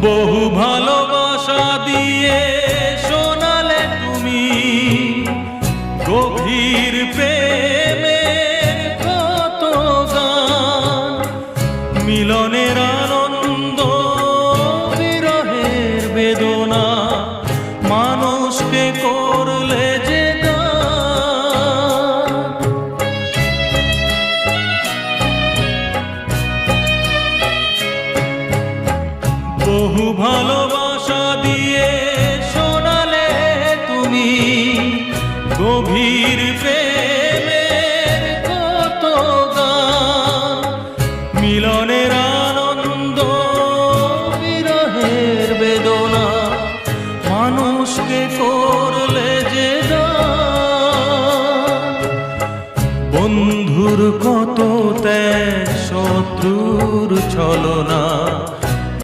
বহু ভালোবাসা দিয়ে শোনালে তুমি গভীর প্রেমের কত গান, মিলনের আনন্দ বিরহের বেদনা মানুষকে করলে যে গান। বহু ভালোবাসা দিয়ে শোনালে তুমি গভীর প্রেমের কত গান, মিলনের আনন্দ বিরহের বেদনা মানুষকে করলে যে দান। বন্ধুর কত ত্যাগ, শত্রুর ছলনা